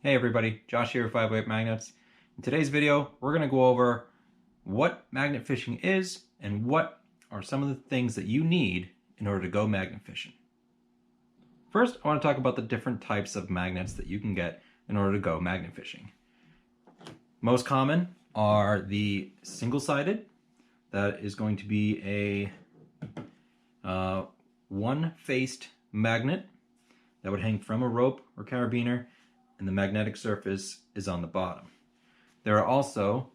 Hey everybody, Josh here with 508 Magnets. In today's video, we're going to go over what magnet fishing is and what are some of the things that you need in order to go magnet fishing. First, I want to talk about the different types of magnets that you can get in order to go magnet fishing. Most common are the single-sided. That is going to be a one-faced magnet that would hang from a rope or carabiner, and the magnetic surface is on the bottom. There are also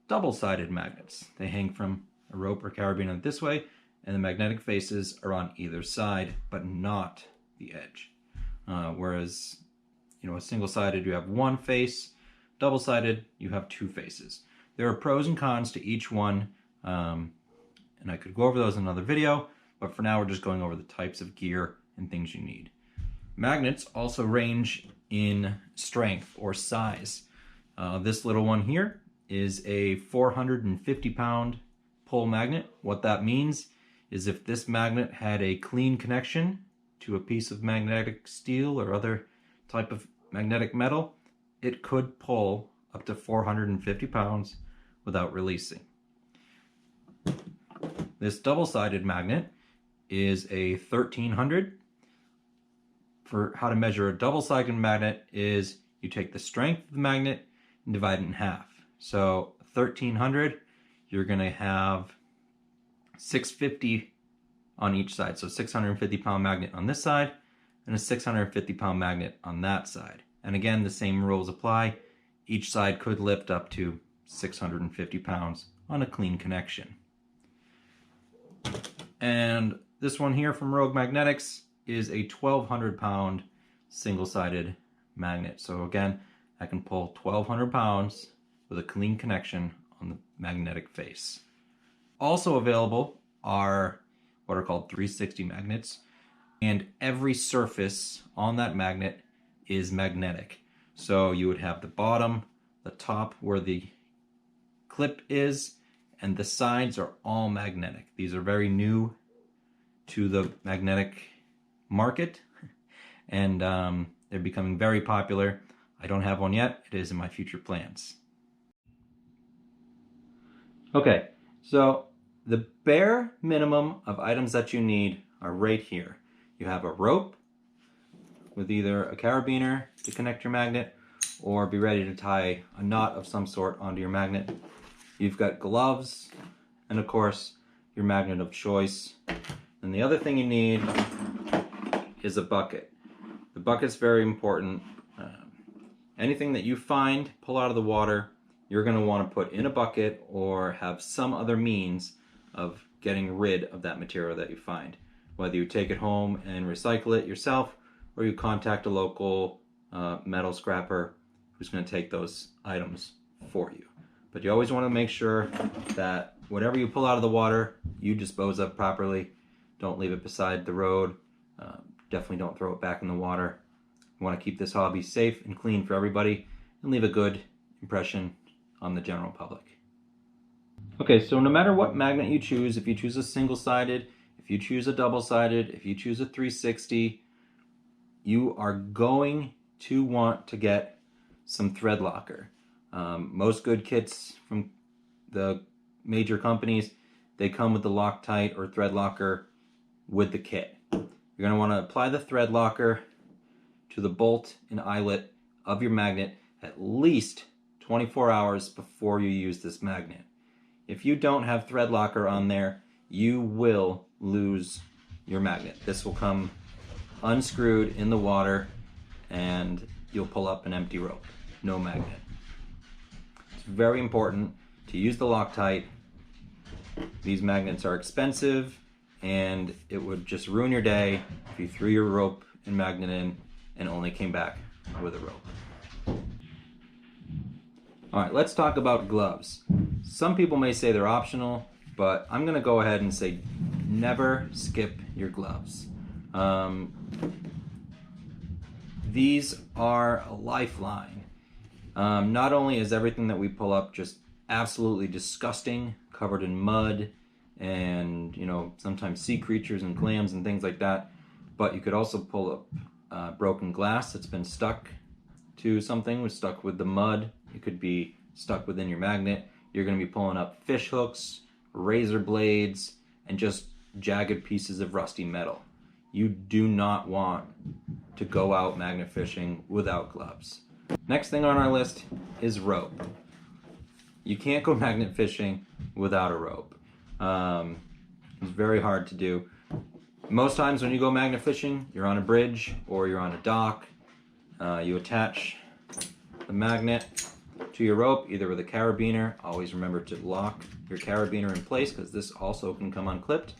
double-sided magnets. They hang from a rope or carabiner this way, and the magnetic faces are on either side, but not the edge. Whereas, a single-sided, you have one face. Double-sided, you have two faces. There are pros and cons to each one, and I could go over those in another video, but for now we're just going over the types of gear and things you need. Magnets also range in strength or size. This little one here is a 450-pound pole magnet. What that means is if this magnet had a clean connection to a piece of magnetic steel or other type of magnetic metal, it could pull up to 450 pounds without releasing. This double-sided magnet is a 1300. For how to measure a double-sided magnet is you take the strength of the magnet and divide it in half. So 1300, you're going to have 650 on each side. So 650-pound magnet on this side and a 650-pound magnet on that side. And again, the same rules apply. Each side could lift up to 650 pounds on a clean connection. And this one here from Rogue Magnetics is a 1,200-pound single-sided magnet. So again, I can pull 1,200 pounds with a clean connection on the magnetic face. Also available are what are called 360 magnets, and every surface on that magnet is magnetic. So you would have the bottom, the top where the clip is, and the sides are all magnetic. These are very new to the magnetic market, and they're becoming very popular. I don't have one yet. It is in my future plans. Okay, so the bare minimum of items that you need are right here. You have a rope with either a carabiner to connect your magnet or be ready to tie a knot of some sort onto your magnet. You've got gloves and, of course, your magnet of choice. And the other thing you need is a bucket. The bucket's very important. Anything that you find, pull out of the water, you're going to want to put in a bucket or have some other means of getting rid of that material that you find. Whether you take it home and recycle it yourself, or you contact a local metal scrapper who's going to take those items for you. But you always want to make sure that whatever you pull out of the water, you dispose of properly. Don't leave it beside the road. Definitely don't throw it back in the water. You want to keep this hobby safe and clean for everybody and leave a good impression on the general public. Okay, so no matter what magnet you choose, if you choose a single-sided, if you choose a double-sided, if you choose a 360, you are going to want to get some thread locker. Most good kits from the major companies, they come with the Loctite or thread locker with the kit. You're going to want to apply the thread locker to the bolt and eyelet of your magnet at least 24 hours before you use this magnet. If you don't have thread locker on there, you will lose your magnet. This will come unscrewed in the water and you'll pull up an empty rope, no magnet. It's very important to use the Loctite. These magnets are expensive, and it would just ruin your day if you threw your rope and magnet in and only came back with a rope. All right, let's talk about gloves. Some people may say they're optional, but I'm going to go ahead and say never skip your gloves. These are a lifeline. Not only is everything that we pull up just absolutely disgusting, covered in mud, and sometimes sea creatures and clams and things like that, but you could also pull up broken glass that's been stuck to something, was stuck with the mud, it could be stuck within your magnet. You're going to be pulling up fish hooks, razor blades, and just jagged pieces of rusty metal. You do not want to go out magnet fishing without gloves. Next thing on our list is rope. You can't go magnet fishing without a rope. It's very hard to do. Most times when you go magnet fishing, you're on a bridge or you're on a dock. You attach the magnet to your rope, either with a carabiner. Always remember to lock your carabiner in place because this also can come unclipped.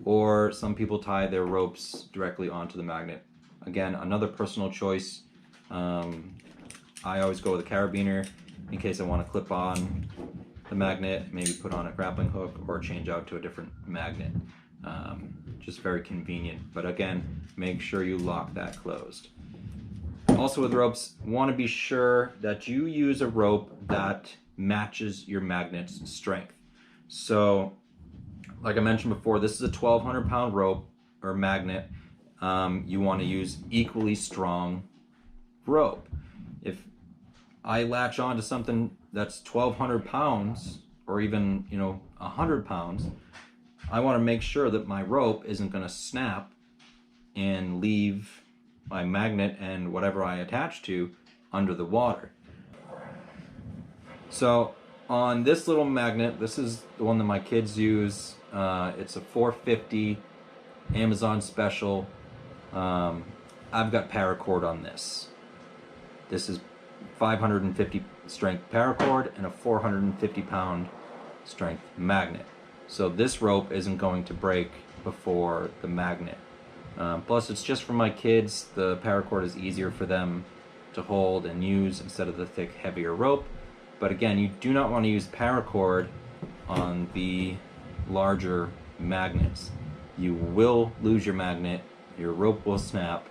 Or some people tie their ropes directly onto the magnet. Again, another personal choice. I always go with a carabiner in case I want to clip on the magnet, maybe put on a grappling hook or change out to a different magnet. Just very convenient. But again, make sure you lock that closed. Also with ropes, want to be sure that you use a rope that matches your magnet's strength. So, like I mentioned before, this is a 1,200 pound rope or magnet. You want to use equally strong rope. If I latch on to something that's 1,200 pounds or even 100 pounds, I want to make sure that my rope isn't going to snap and leave my magnet and whatever I attach to under the water. So on this little magnet, this is the one that my kids use. It's a 450 Amazon special. I've got paracord on this. This is 550 strength paracord and a 450 pound strength magnet. So this rope isn't going to break before the magnet. Plus it's just for my kids. The paracord is easier for them to hold and use instead of the thick, heavier rope. But again, you do not want to use paracord on the larger magnets. You will lose your magnet, your rope will snap.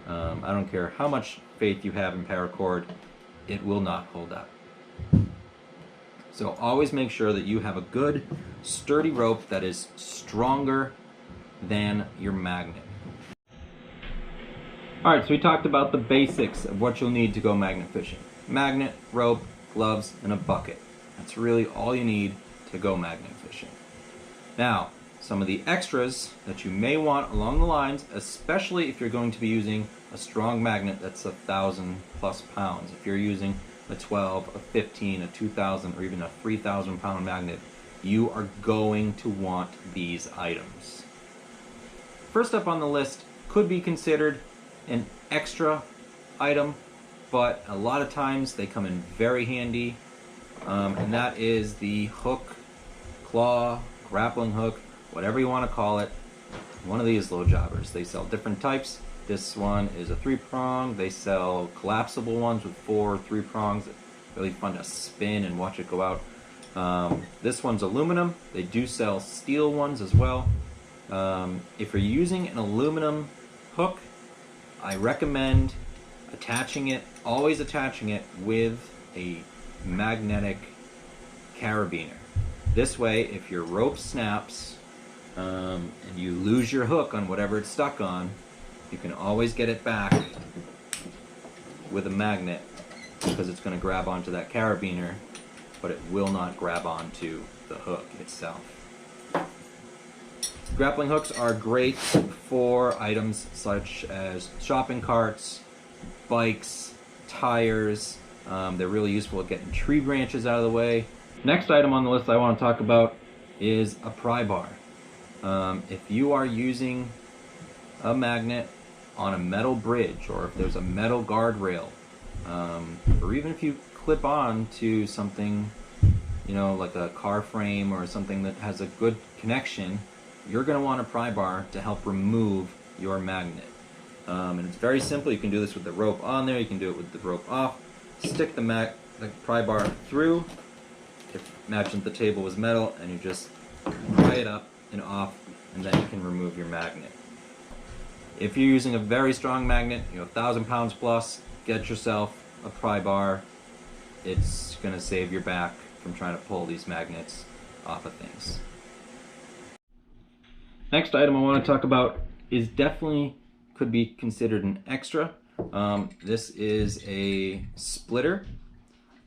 I don't care how much faith you have in paracord, it will not hold up. So always make sure that you have a good, sturdy rope that is stronger than your magnet. Alright, so we talked about the basics of what you'll need to go magnet fishing. Magnet, rope, gloves, and a bucket. That's really all you need to go magnet fishing. Now, some of the extras that you may want along the lines, especially if you're going to be using a strong magnet that's 1,000 plus pounds. If you're using a 12, a 15, a 2,000, or even a 3,000 pound magnet, you are going to want these items. First up on the list could be considered an extra item, but a lot of times they come in very handy, and that is the hook, claw, grappling hook, whatever you want to call it. One of these little jobbers. They sell different types. This one is a 3-prong. They sell collapsible ones with 4 3-prongs. Really fun to spin and watch it go out. This one's aluminum. They do sell steel ones as well. If you're using an aluminum hook, I recommend attaching it, always attaching it with a magnetic carabiner. This way, if your rope snaps and you lose your hook on whatever it's stuck on, you can always get it back with a magnet because it's going to grab onto that carabiner, but it will not grab onto the hook itself. Grappling hooks are great for items such as shopping carts, bikes, tires. They're really useful at getting tree branches out of the way. Next item on the list I want to talk about is a pry bar. If you are using a magnet on a metal bridge, or if there's a metal guardrail, or even if you clip on to something, like a car frame or something that has a good connection, you're going to want a pry bar to help remove your magnet. And it's very simple. You can do this with the rope on there, you can do it with the rope off. Stick the pry bar through. Imagine the table was metal, and you just pry it up and off, and then you can remove your magnet. If you're using a very strong magnet, 1,000 pounds plus, get yourself a pry bar. It's going to save your back from trying to pull these magnets off of things. Next item I want to talk about is definitely could be considered an extra. This is a splitter.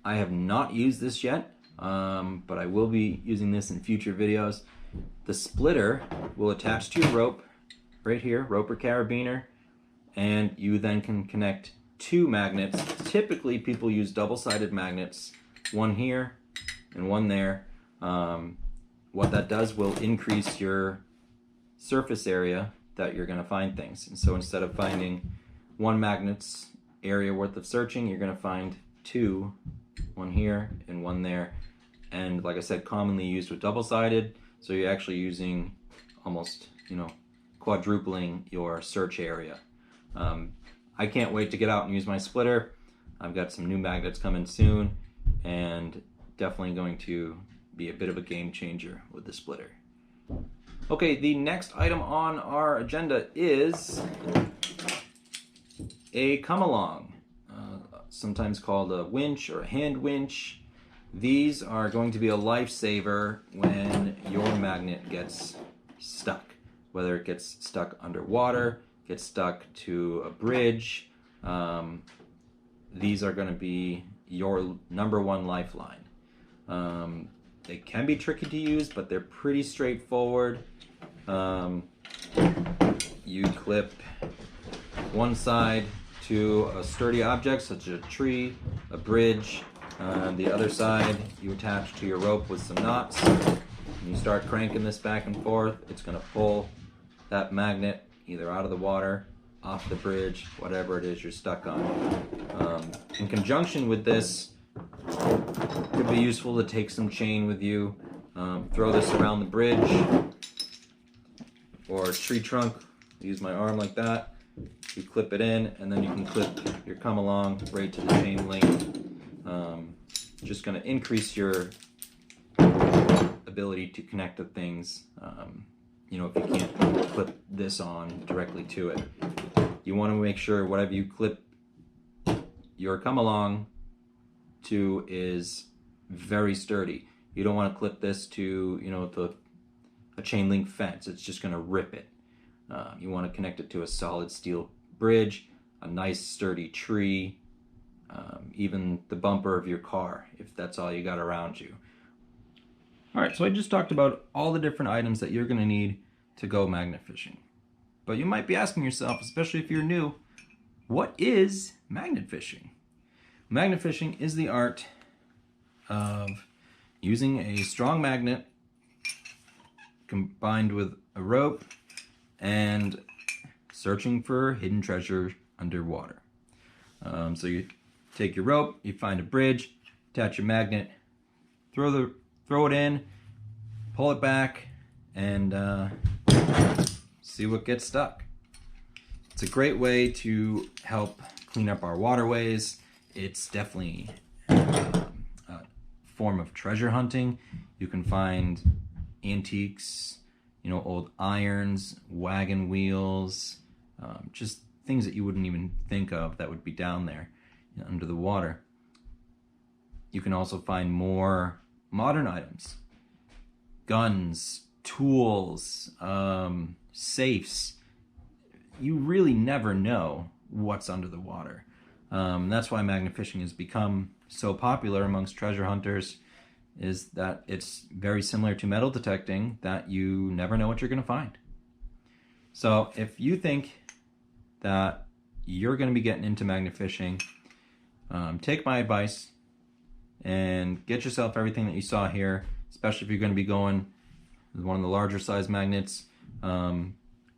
I have not used this yet, but I will be using this in future videos. The splitter will attach to your rope right here, rope or carabiner, and you then can connect two magnets. Typically people use double-sided magnets, one here and one there. What that does will increase your surface area that you're going to find things. And so instead of finding one magnet's area worth of searching, you're going to find two, one here and one there. And like I said, commonly used with double-sided, so you're actually using almost, quadrupling your search area. I can't wait to get out and use my splitter. I've got some new magnets coming soon, and definitely going to be a bit of a game changer with the splitter. Okay, the next item on our agenda is a come-along, sometimes called a winch or a hand winch. These are going to be a lifesaver when your magnet gets stuck, whether it gets stuck underwater, gets stuck to a bridge. These are going to be your #1 lifeline. They can be tricky to use, but they're pretty straightforward. You clip one side to a sturdy object such as a tree, a bridge. The other side you attach to your rope with some knots. And you start cranking this back and forth. It's going to pull that magnet either out of the water, off the bridge, whatever it is you're stuck on. In conjunction with this, it could be useful to take some chain with you. Throw this around the bridge or a tree trunk. Use my arm like that. You clip it in, and then you can clip your come-along right to the chain link. Just going to increase your ability to connect to things. If you can't clip this on directly to it, you want to make sure whatever you clip your come-along to is very sturdy. You don't want to clip this to a chain link fence. It's just going to rip it. You want to connect it to a solid steel bridge, a nice sturdy tree, even the bumper of your car, if that's all you got around you. Alright, so I just talked about all the different items that you're going to need to go magnet fishing. But you might be asking yourself, especially if you're new, what is magnet fishing? Magnet fishing is the art of using a strong magnet combined with a rope and searching for hidden treasure underwater. So you take your rope, you find a bridge, attach your magnet, throw it in, pull it back, and see what gets stuck. It's a great way to help clean up our waterways. It's definitely a form of treasure hunting. You can find antiques, old irons, wagon wheels, just things that you wouldn't even think of that would be down there under the water. You can also find more modern items, guns, tools, safes. You really never know what's under the water. That's why magnet fishing has become so popular amongst treasure hunters, is that it's very similar to metal detecting, that you never know what you're going to find. So if you think that you're going to be getting into magnet fishing, take my advice and get yourself everything that you saw here, especially if you're going to be going with one of the larger size magnets.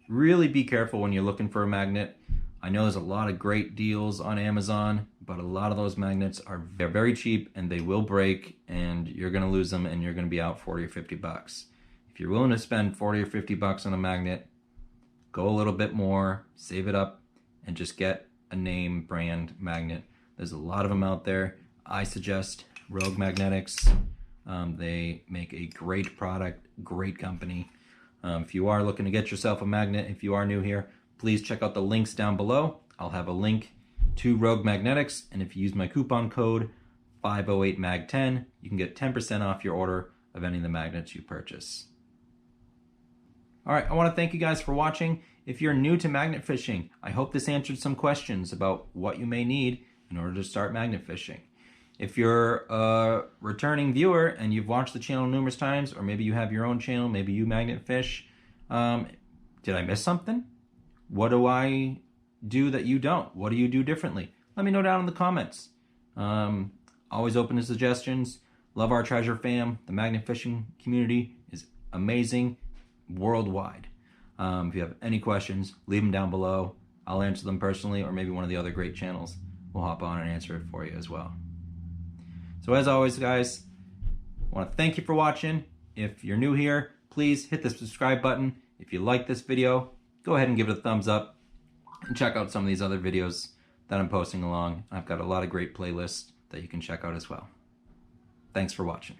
Really be careful when you're looking for a magnet. I know there's a lot of great deals on Amazon, but a lot of those magnets they're very cheap and they will break, and you're going to lose them and you're going to be out 40 or 50 bucks. If you're willing to spend 40 or 50 bucks on a magnet, go a little bit more, save it up, and just get a name brand magnet. There's a lot of them out there. I suggest Rogue Magnetics. They make a great product, great company. If you are looking to get yourself a magnet, if you are new here, please check out the links down below. I'll have a link to Rogue Magnetics, and if you use my coupon code 508MAG10, you can get 10% off your order of any of the magnets you purchase. Alright, I want to thank you guys for watching. If you're new to magnet fishing, I hope this answered some questions about what you may need in order to start magnet fishing. If you're a returning viewer and you've watched the channel numerous times, or maybe you have your own channel, maybe you magnet fish, did I miss something? What do I do that you don't? What do you do differently? Let me know down in the comments. Always open to suggestions. Love our treasure fam. The magnet fishing community is amazing worldwide. If you have any questions, leave them down below. I'll answer them personally, or maybe one of the other great channels will hop on and answer it for you as well. So as always, guys, I want to thank you for watching. If you're new here, please hit the subscribe button. If you like this video, go ahead and give it a thumbs up and check out some of these other videos that I'm posting along. I've got a lot of great playlists that you can check out as well. Thanks for watching.